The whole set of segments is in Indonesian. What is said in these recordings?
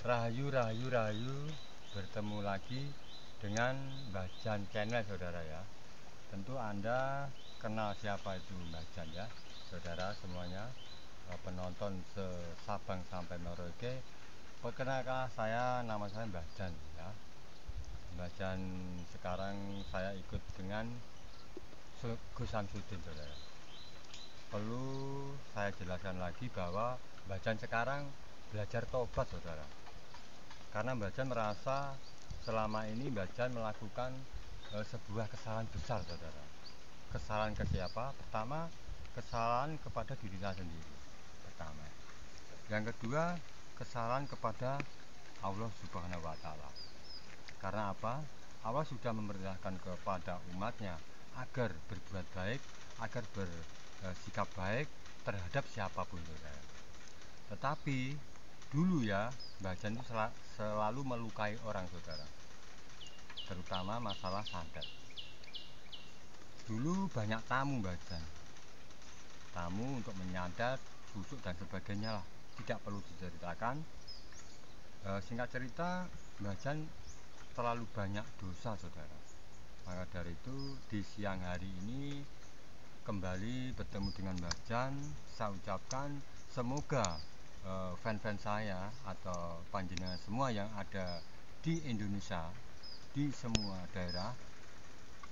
Rahayu, rahayu, rahayu. Bertemu lagi dengan Mbah Jan Channel, saudara ya. Tentu Anda kenal siapa itu Mbah Jan ya, saudara semuanya, penonton se-Sabang sampai Merauke. Perkenalkan, nama saya Mbah Jan ya. Mbah Jan sekarang saya ikut dengan Gus Samsudin, saudara. Perlu saya jelaskan lagi bahwa Mbah Jan sekarang belajar tobat, saudara. Karena Mbah Jan merasa selama ini Mbah Jan melakukan sebuah kesalahan besar, saudara. Kesalahan ke siapa? Pertama, kesalahan kepada diri saya sendiri. Pertama. Yang kedua, kesalahan kepada Allah Subhanahu wa Ta'ala. Karena apa? Allah sudah memerintahkan kepada umatnya agar berbuat baik, agar bersikap baik terhadap siapapun, saudara. Tetapi dulu ya, Mbah Jan itu selalu melukai orang, saudara. Terutama masalah santet. Dulu banyak tamu Mbah Jan. Tamu untuk menyantet, susuk dan sebagainya lah. Tidak perlu diceritakan. Singkat cerita, Mbah Jan terlalu banyak dosa, saudara. Maka dari itu di siang hari ini kembali bertemu dengan Mbah Jan. Saya ucapkan semoga fan-fan saya atau panjenengan semua yang ada di Indonesia, di semua daerah,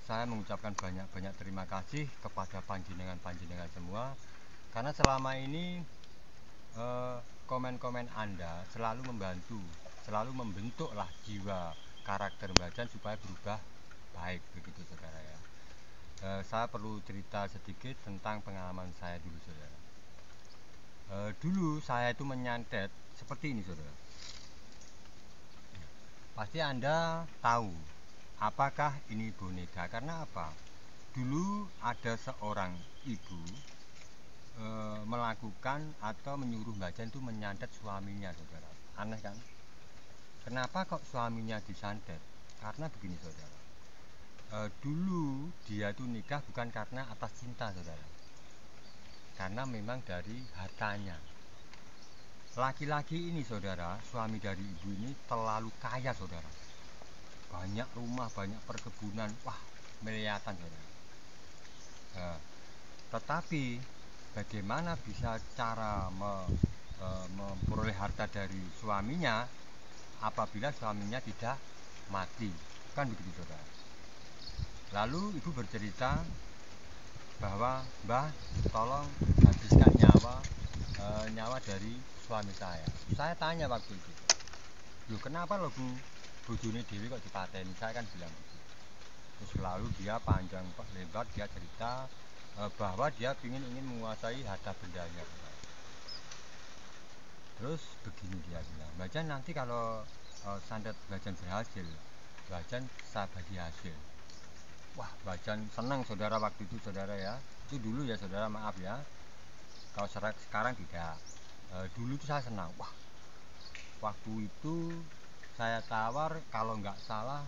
saya mengucapkan banyak-banyak terima kasih kepada panjenengan semua, karena selama ini komen-komen Anda selalu membantu, selalu membentuklah jiwa karakter Mbah Jan supaya berubah baik, begitu saudara ya. Saya perlu cerita sedikit tentang pengalaman saya dulu, saudara. Dulu saya itu menyantet seperti ini, saudara. Pasti Anda tahu apakah ini boneka. Karena apa? Dulu ada seorang ibu melakukan atau menyuruh Mbah Jan itu menyantet suaminya, saudara. Aneh kan? Kenapa kok suaminya disantet? Karena begini, saudara. Dulu dia itu nikah bukan karena atas cinta, saudara. Karena memang dari hartanya. Laki-laki ini, saudara, suami dari ibu ini terlalu kaya, saudara. Banyak rumah, banyak perkebunan, wah, miliaran, saudara. Tetapi bagaimana bisa cara memperoleh harta dari suaminya apabila suaminya tidak mati? Kan begitu, saudara. Lalu ibu bercerita bahwa, Mbah, tolong habiskan nyawa dari suami saya. Saya tanya waktu itu, loh kenapa lo bu bojone dewi kok dipateni? Saya kan bilang gitu. Terus lalu dia panjang lebar dia cerita bahwa dia ingin menguasai harta bendanya. Terus begini dia bilang, Mbah Jan, nanti kalau santet Mbah Jan berhasil, Mbah Jan saya bagi hasil. Wah, Mbah Jan senang, saudara, waktu itu, saudara ya. Itu dulu ya, saudara, maaf ya. Kalau sekarang tidak. Dulu itu saya senang. Wah, waktu itu saya tawar kalau nggak salah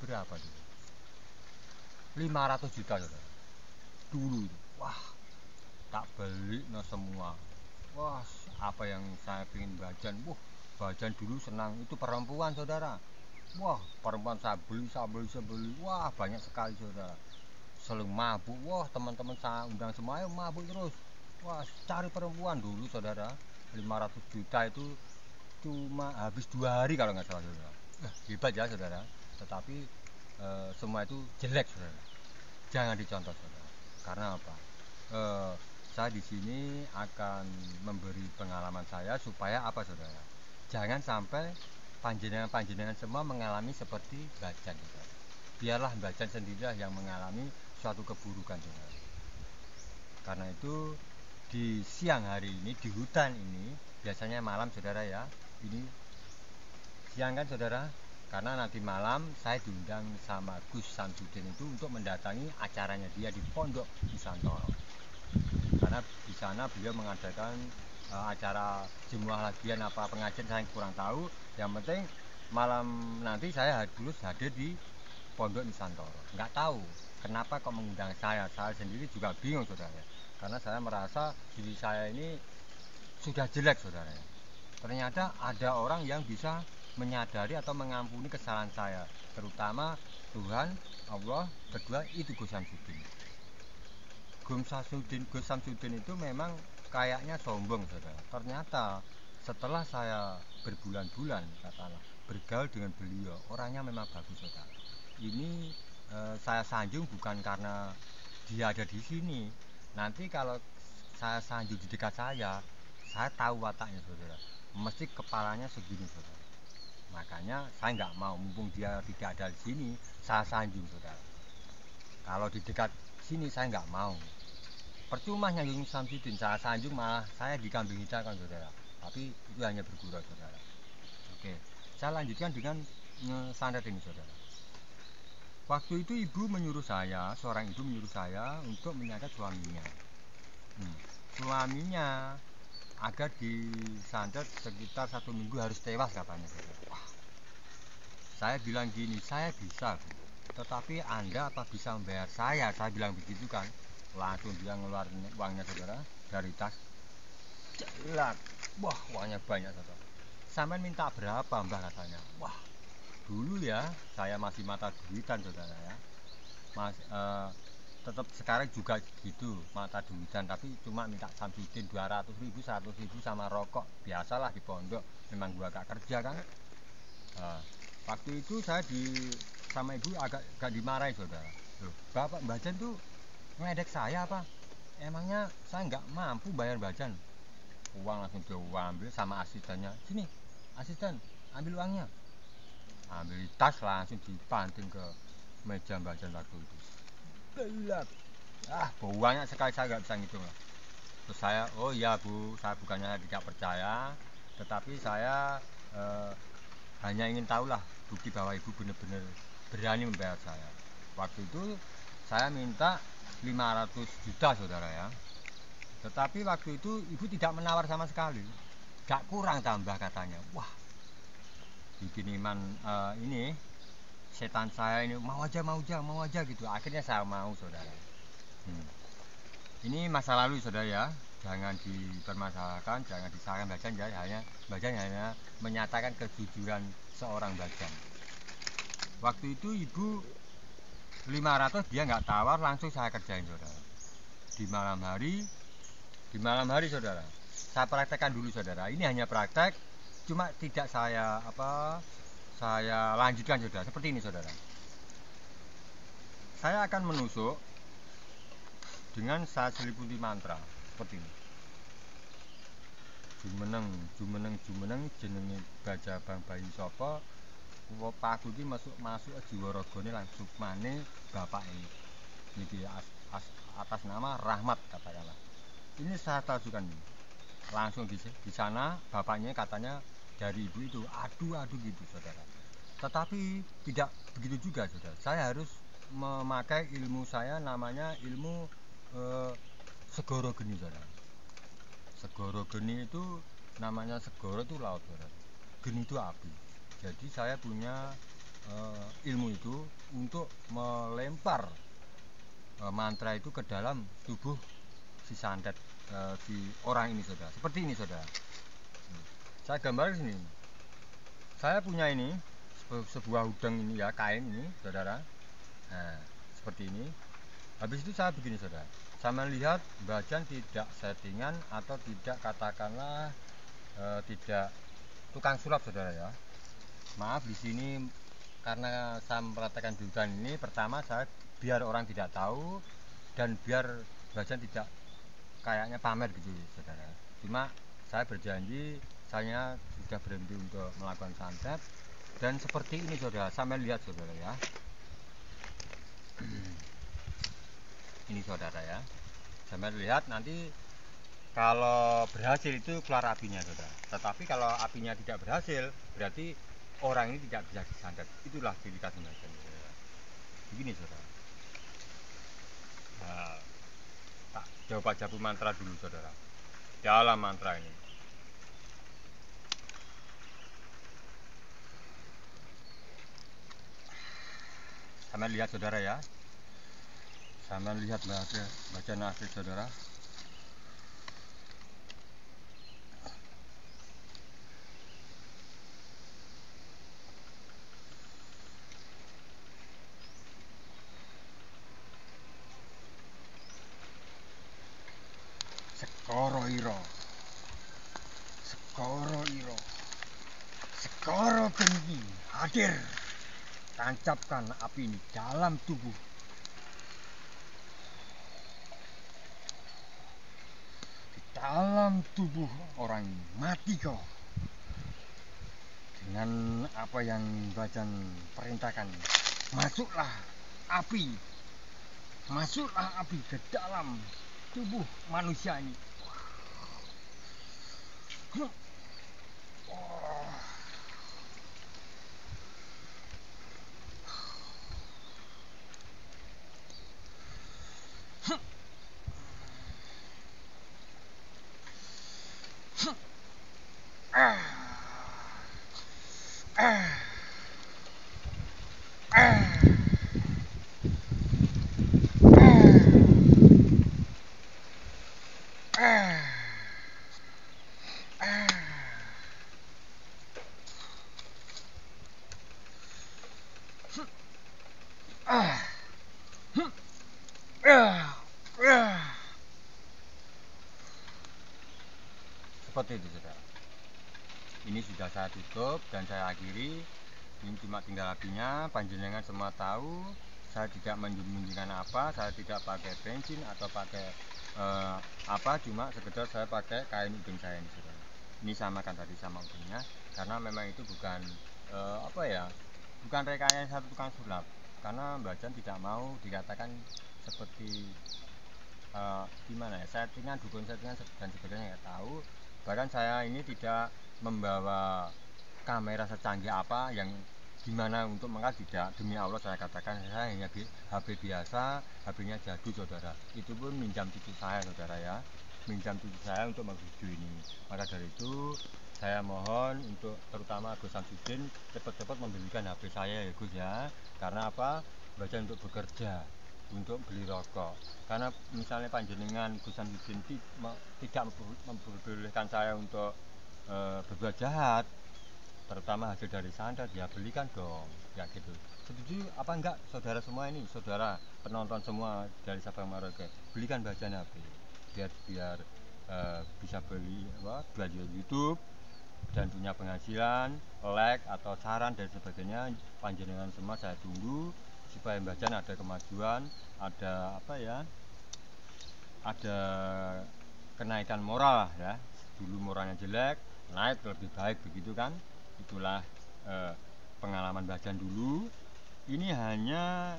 berapa dulu? 500 juta, saudara. Dulu itu. Wah, tak beli no semua. Wah, apa yang saya ingin Mbah Jan. Wah, Mbah Jan dulu senang. Itu perempuan, saudara. Wah, perempuan saya beli. Wah, banyak sekali, saudara. Selalu mabuk. Wah, teman-teman saya undang semua, ayo mabuk terus. Wah, cari perempuan dulu, saudara. 500 juta itu cuma habis 2 hari kalau nggak salah, saudara. Hebat ya, saudara. Tetapi semua itu jelek, saudara. Jangan dicontoh, saudara. Karena apa? Saya di sini akan memberi pengalaman saya supaya apa, saudara? Jangan sampai panjenengan semua mengalami seperti Mbah Jan, saudara. Biarlah Mbah Jan sendirilah yang mengalami suatu keburukan, saudara. Karena itu di siang hari ini di hutan ini, biasanya malam, saudara ya, ini siang kan, saudara, karena nanti malam saya diundang sama Gus Samsudin itu untuk mendatangi acaranya dia di Pondok Nusantara. Karena di sana beliau mengadakan acara jemuah lagian apa pengajian, saya kurang tahu. Yang penting malam nanti saya hadir di Pondok Nusantara. Nggak tahu kenapa kok mengundang saya sendiri juga bingung, saudara. Karena saya merasa diri saya ini sudah jelek, saudara. ternyata ada orang yang bisa menyadari atau mengampuni kesalahan saya, terutama Tuhan Allah. Kedua itu Gus Samsudin. Gus Samsudin itu memang kayaknya sombong, saudara. Ternyata setelah saya berbulan-bulan katakanlah bergaul dengan beliau, orangnya memang bagus, saudara. Ini saya sanjung bukan karena dia ada di sini. Nanti kalau saya sanjung di dekat saya tahu wataknya, saudara. Mesti kepalanya segini, saudara. Makanya saya nggak mau, mumpung dia tidak ada di sini, saya sanjung, saudara. Kalau di dekat sini saya nggak mau. Percuma nyanjung Samsudin, saya sanjung malah saya dikambing hitamkan, saudara. Tapi itu hanya bergurau, saudara. Oke, saya lanjutkan dengan santet ini, saudara. Waktu itu ibu menyuruh saya, seorang ibu menyuruh saya untuk menyantet suaminya. Suaminya agar disantet sekitar 1 minggu harus tewas katanya, saudara. Wah, saya bilang gini, saya bisa, tetapi Anda apa bisa membayar saya bilang begitu kan. Langsung dia ngeluarin uangnya, saudara, dari tas. Jelas, wah uangnya banyak, saudara. Sampai minta berapa mbah katanya. Wah, dulu ya saya masih mata duitan, saudara ya. Tetap sekarang juga gitu mata duitan, tapi cuma minta Samsudin 200.000 100.000 sama rokok, biasalah di pondok, memang gua gak kerja kan. Waktu itu saya sama ibu agak dimarahi, saudara. Loh, bapak Bajan tuh ngedek saya apa? Emangnya saya nggak mampu bayar Bajan? Uang langsung diambil sama asistennya. Sini asisten, ambil uangnya. Ambil tas langsung dipanting ke meja Bajan waktu itu. Gelap. Uangnya sekali saya nggak bisa ngitung lah. Terus saya, oh iya bu, saya bukannya tidak percaya, tetapi saya hanya ingin tahulah bukti bahwa ibu benar-benar berani membayar saya. Waktu itu saya minta 500 juta, saudara ya. Tetapi waktu itu ibu tidak menawar sama sekali, gak kurang tambah katanya. Wah, bikin iman ini setan saya ini mau aja gitu. Akhirnya saya mau, saudara. Ini masa lalu, saudara ya, jangan dipermasalahkan, jangan disalahkan Bajan hanya menyatakan kejujuran seorang Bajan. Waktu itu ibu 500 dia nggak tawar, langsung saya kerjain, saudara. Di malam hari, saudara, saya praktekkan dulu, saudara. Ini hanya praktek, cuma tidak saya lanjutkan, saudara. Seperti ini, saudara. Saya akan menusuk dengan saya seliputi mantra seperti ini. Jumeneng jenenge baja bang bayi sapa paku iki masuk jiwa ragane lan sukmane bapak ini. Niki atas nama Rahmat katakanlah. Ini saya tajukan ini. Langsung di sana bapaknya katanya dari ibu itu adu gitu, saudara. Tetapi tidak begitu juga, saudara. Saya harus memakai ilmu saya, namanya ilmu segoro geni, saudara. Segoro geni itu namanya, segoro itu laut, saudara. Geni itu api. Jadi saya punya ilmu itu untuk melempar mantra itu ke dalam tubuh si santet si orang ini, saudara. Seperti ini, saudara. Saya gambar sini. Saya punya ini sebuah udang ini ya, kain ini, saudara. Nah, seperti ini. Habis itu saya begini, saudara. Saya melihat Bajan tidak settingan atau tidak katakanlah tidak tukang sulap, saudara ya. Maaf di sini karena saya mempraktekkan di hutan ini, pertama saya biar orang tidak tahu dan biar Bajan tidak kayaknya pamer gitu, saudara. Cuma saya berjanji saya sudah berhenti untuk melakukan santet dan seperti ini, saudara. Sampai lihat, saudara ya. Ini, saudara ya. Sampai lihat nanti kalau berhasil itu keluar apinya, saudara. Tetapi kalau apinya tidak berhasil, berarti orang ini tidak bisa disantet. Itulah ciri khas Bajan, saudara. Begini, saudara. Nah, tak coba jabu mantra dulu, saudara. Dalam mantra ini. Sampai lihat, saudara ya. Sampai lihat Bajan asli, saudara. Sekoro iro, sekoro iro, sekoro tinggi hadir. Tancapkan api ini dalam tubuh. Di dalam tubuh orang ini mati kau. Dengan apa yang Bajan perintahkan, masuklah api, masuklah api ke dalam tubuh manusia ini. Seperti itu, saudara. Ini sudah saya tutup dan saya akhiri. Ini cuma tinggal apinya. Panjenengan semua tahu saya tidak menyembunyikan apa, saya tidak pakai bensin atau pakai apa, cuma sekedar saya pakai kain udeng saya ini, saudara. Ini samakan tadi sama udengnya, karena memang itu bukan apa ya, bukan rekayasa tukang sulap, karena Mbak Jan tidak mau dikatakan seperti gimana ya, settingan, dukun settingan dan sebagainya, nggak tahu. Bahkan saya ini tidak membawa kamera secanggih apa yang gimana untuk mengangkat, tidak. Demi Allah saya katakan, saya hanya HP biasa, HP-nya jadul, saudara. Itu pun minjam cucu saya, saudara ya, minjam cucu saya untuk memvideo ini. Maka dari itu saya mohon untuk terutama Gus Samsudin cepat-cepat membelikan HP saya ya Gus ya. Karena apa? Baca untuk bekerja, untuk beli rokok. Karena misalnya panjenengan Gus Samsudin tidak memperbolehkan saya untuk berbuat jahat, terutama hasil dari santet, ya belikan dong, ya gitu. Setuju apa enggak saudara semua ini, saudara penonton semua dari Sabang Merauke, belikan Bajan HP biar bisa belajar YouTube dan punya penghasilan, like atau saran dan sebagainya. Panjenengan semua saya tunggu supaya Bajan ada kemajuan, ada apa ya, ada kenaikan moral ya. Dulu moralnya jelek, naik lebih baik, begitu kan. Itulah pengalaman Bajan dulu. Ini hanya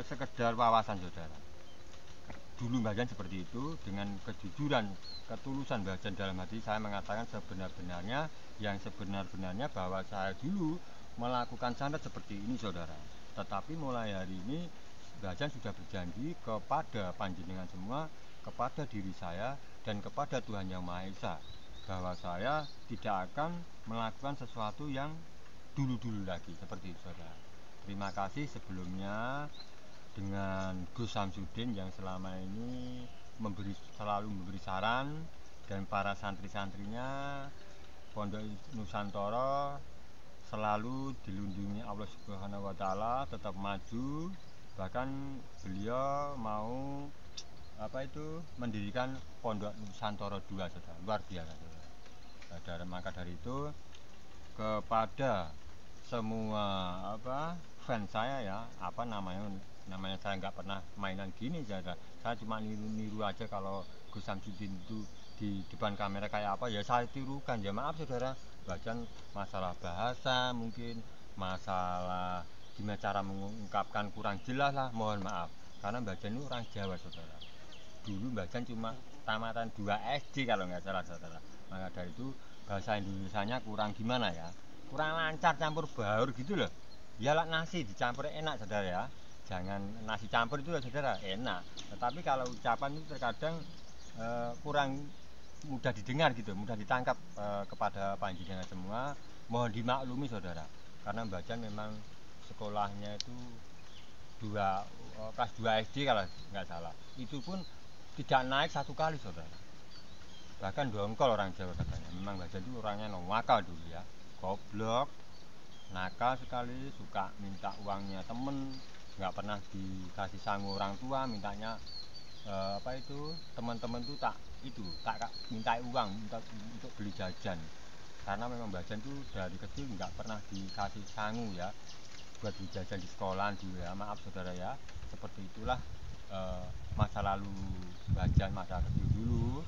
sekedar wawasan, saudara. Dulu Bajan seperti itu, dengan kejujuran, ketulusan Bajan dalam hati, saya mengatakan sebenar-benarnya, yang sebenar-benarnya bahwa saya dulu melakukan santet seperti ini, saudara. Tetapi mulai hari ini Bajan sudah berjanji kepada panjenengan semua, kepada diri saya dan kepada Tuhan Yang Maha Esa, bahwa saya tidak akan melakukan sesuatu yang dulu-dulu lagi seperti itu, saudara. Terima kasih sebelumnya dengan Gus Samsudin yang selama ini selalu memberi saran, dan para santri-santrinya Pondok Nusantara selalu dilindungi Allah Subhanahu wa taala, tetap maju. Bahkan beliau mau mendirikan Pondok Nusantara 2, saudara. Luar biasa, saudara. Maka dari itu kepada semua fans saya ya, namanya saya nggak pernah mainan gini, saudara. Saya cuma niru aja. Kalau Gus Samsudin itu di depan kamera kayak apa ya saya tirukan, ya maaf saudara. Bacan masalah bahasa, mungkin masalah gimana cara mengungkapkan kurang jelas lah, mohon maaf, karena Bacan itu orang Jawa, saudara. Dulu Bacan cuma tamatan 2 SD kalau nggak salah, saudara. Maka dari itu bahasa Indonesianya kurang gimana ya, kurang lancar, campur baur gitu loh. Ya lah, nasi dicampur enak, saudara ya, jangan nasi campur itu loh, saudara, enak. Tetapi kalau ucapan itu terkadang kurang mudah didengar gitu, mudah ditangkap kepada panjenengan semua. Mohon dimaklumi, saudara, karena Bacan memang sekolahnya itu kelas 2 SD kalau nggak salah. Itu pun tidak naik 1 kali, saudara. Bahkan dongkol orang Jawa katanya. Memang Bacan itu orangnya nakal dulu ya, goblok, nakal sekali, suka minta uangnya temen, nggak pernah dikasih sangu orang tua, mintanya teman-teman tuh tak itu kakak minta uang untuk beli jajan, karena memang jajan tuh dari kecil nggak pernah dikasih sangu ya buat beli jajan di sekolahan dulu ya, maaf saudara ya. Seperti itulah masa lalu jajan masa kecil dulu.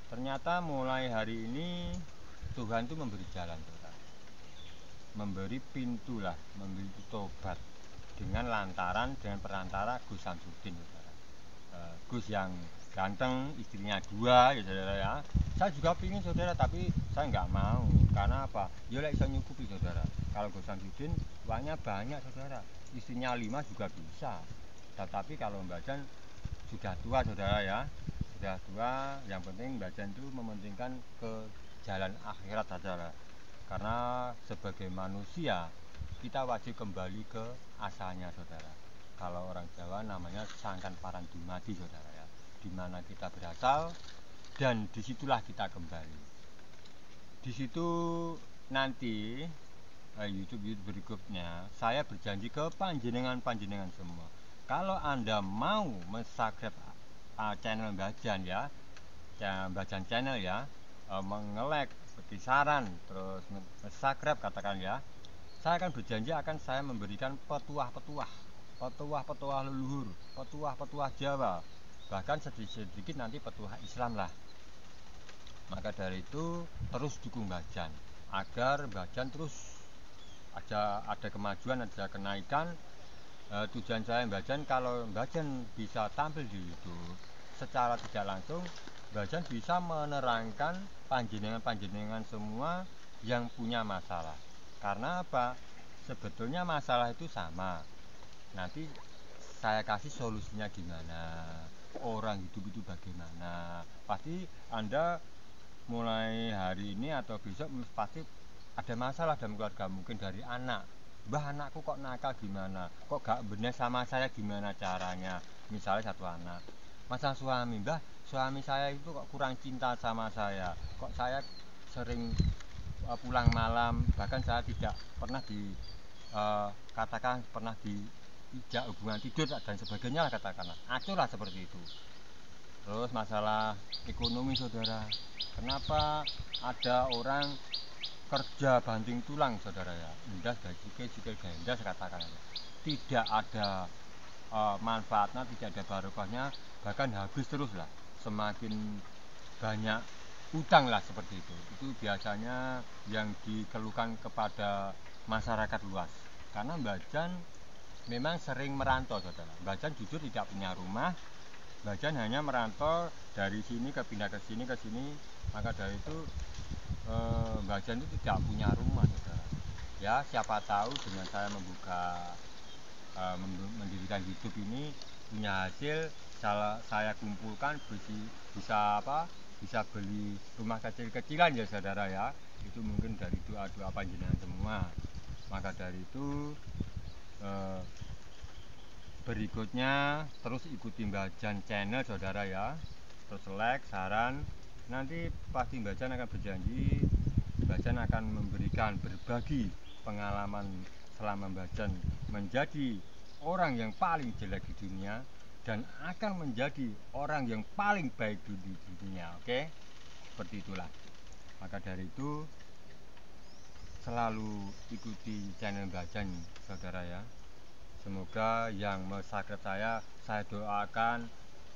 Ternyata mulai hari ini Tuhan tuh memberi jalan saudara, memberi pintu lah, memberi tobat dengan perantara Gus Samsudin saudara. Gus yang ganteng, istrinya 2 ya saudara ya. Saya juga pingin saudara, tapi saya nggak mau. Karena apa? Ya lah bisa nyukupi saudara. Kalau Gus Samsudin uangnya banyak saudara, istrinya 5 juga bisa. Tetapi kalau Mbak Jan sudah tua saudara ya, sudah tua, yang penting Mbak Jan itu mementingkan ke jalan akhirat saudara. Karena sebagai manusia kita wajib kembali ke asalnya saudara. Kalau orang Jawa namanya sangkan paran dumadi saudara ya, dimana kita berasal dan disitulah kita kembali. Di situ nanti YouTube berikutnya saya berjanji ke panjenengan semua, kalau Anda mau mensubscribe channel Bajan ya, Bajan channel ya, mengelek, seperti saran, terus mensubscribe katakan ya, saya akan berjanji akan saya memberikan petuah leluhur, petuah Jawa, bahkan sedikit nanti petuah Islam lah. Maka dari itu terus dukung Bajan agar Bajan terus ada kemajuan, ada kenaikan. Tujuan saya Bajan, kalau Bajan bisa tampil di YouTube secara tidak langsung, Bajan bisa menerangkan panjenengan semua yang punya masalah. Karena apa? Sebetulnya masalah itu sama. Nanti saya kasih solusinya gimana, orang hidup itu bagaimana. Pasti Anda mulai hari ini atau besok pasti ada masalah dalam keluarga, mungkin dari anak. Mbah, anakku kok nakal gimana, kok gak benar sama saya, gimana caranya. Misalnya satu anak masalah suami, mbah suami saya itu kok kurang cinta sama saya, kok saya sering pulang malam, bahkan saya tidak pernah katakan pernah tidak hubungan tidur dan sebagainya lah, katakanlah aculah seperti itu. Terus masalah ekonomi saudara, kenapa ada orang kerja banting tulang saudara ya, indah sikil ganda katakan, tidak ada manfaatnya, tidak ada barokahnya, bahkan habis terus lah, semakin banyak utang lah seperti itu. Itu biasanya yang dikeluhkan kepada masyarakat luas. Karena Bajan memang sering merantau saudara. Bajan jujur tidak punya rumah, Bajan hanya merantau dari sini ke pindah ke sini. Maka dari itu Bajan itu tidak punya rumah saudara. Ya siapa tahu dengan saya membuka mendirikan YouTube ini, punya hasil saya kumpulkan bisa beli rumah kecil-kecilan ya saudara ya. Itu mungkin dari doa-doa panjenengan semua. Maka dari itu berikutnya terus ikuti Bajan channel saudara ya, terus like, saran. Nanti pasti Bajan akan berjanji, Bajan akan berbagi pengalaman selama Bajan menjadi orang yang paling jelek di dunia dan akan menjadi orang yang paling baik di dunia. Oke? Seperti itulah. Maka dari itu selalu ikuti channel Bajan saudara ya. Semoga yang mensubscribe saya doakan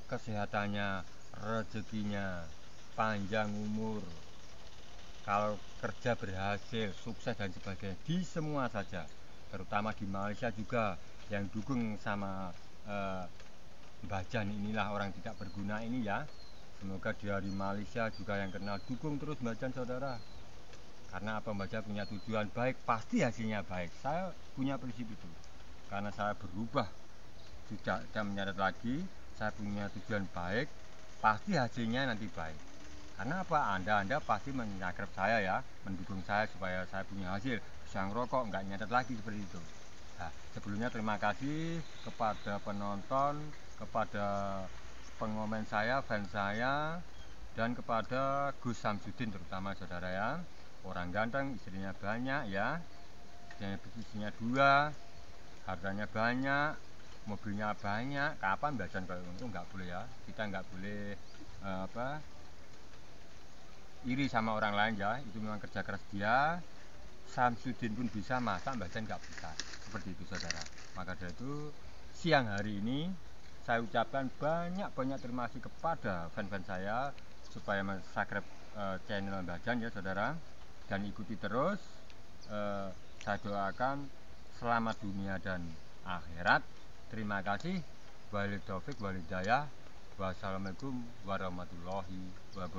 kesehatannya, rezekinya, panjang umur, kalau kerja berhasil, sukses dan sebagainya, di semua saja, terutama di Malaysia juga yang dukung sama Bajan inilah orang tidak berguna ini ya. Semoga dari Malaysia juga yang kenal dukung terus Bajan saudara. Karena apa, Bajan punya tujuan baik, pasti hasilnya baik. Saya punya prinsip itu. Karena saya berubah, tidak menyeret lagi, saya punya tujuan baik, pasti hasilnya nanti baik. Karena apa? Anda pasti menyubscribe saya ya, mendukung saya supaya saya punya hasil, bisa ngerokok, nggak nyeret lagi seperti itu. Nah, sebelumnya terima kasih kepada penonton, kepada pengomen saya, fans saya, dan kepada Gus Samsudin terutama saudara ya. Orang ganteng, istrinya banyak ya, istrinya 2, harganya banyak, mobilnya banyak. Kapan Bajan kalau untung nggak boleh ya, kita nggak boleh iri sama orang lain ya, itu memang kerja keras dia. Samsudin pun bisa, masa Mbah Jan nggak bisa, seperti itu saudara. Maka dari itu siang hari ini saya ucapkan banyak terima kasih kepada fan-fan saya supaya subscribe channel Mbah Jan ya saudara, dan ikuti terus. Saya doakan selamat dunia dan akhirat. Terima kasih. Wabillahi taufik wal hidayah. Wassalamualaikum warahmatullahi wabarakatuh.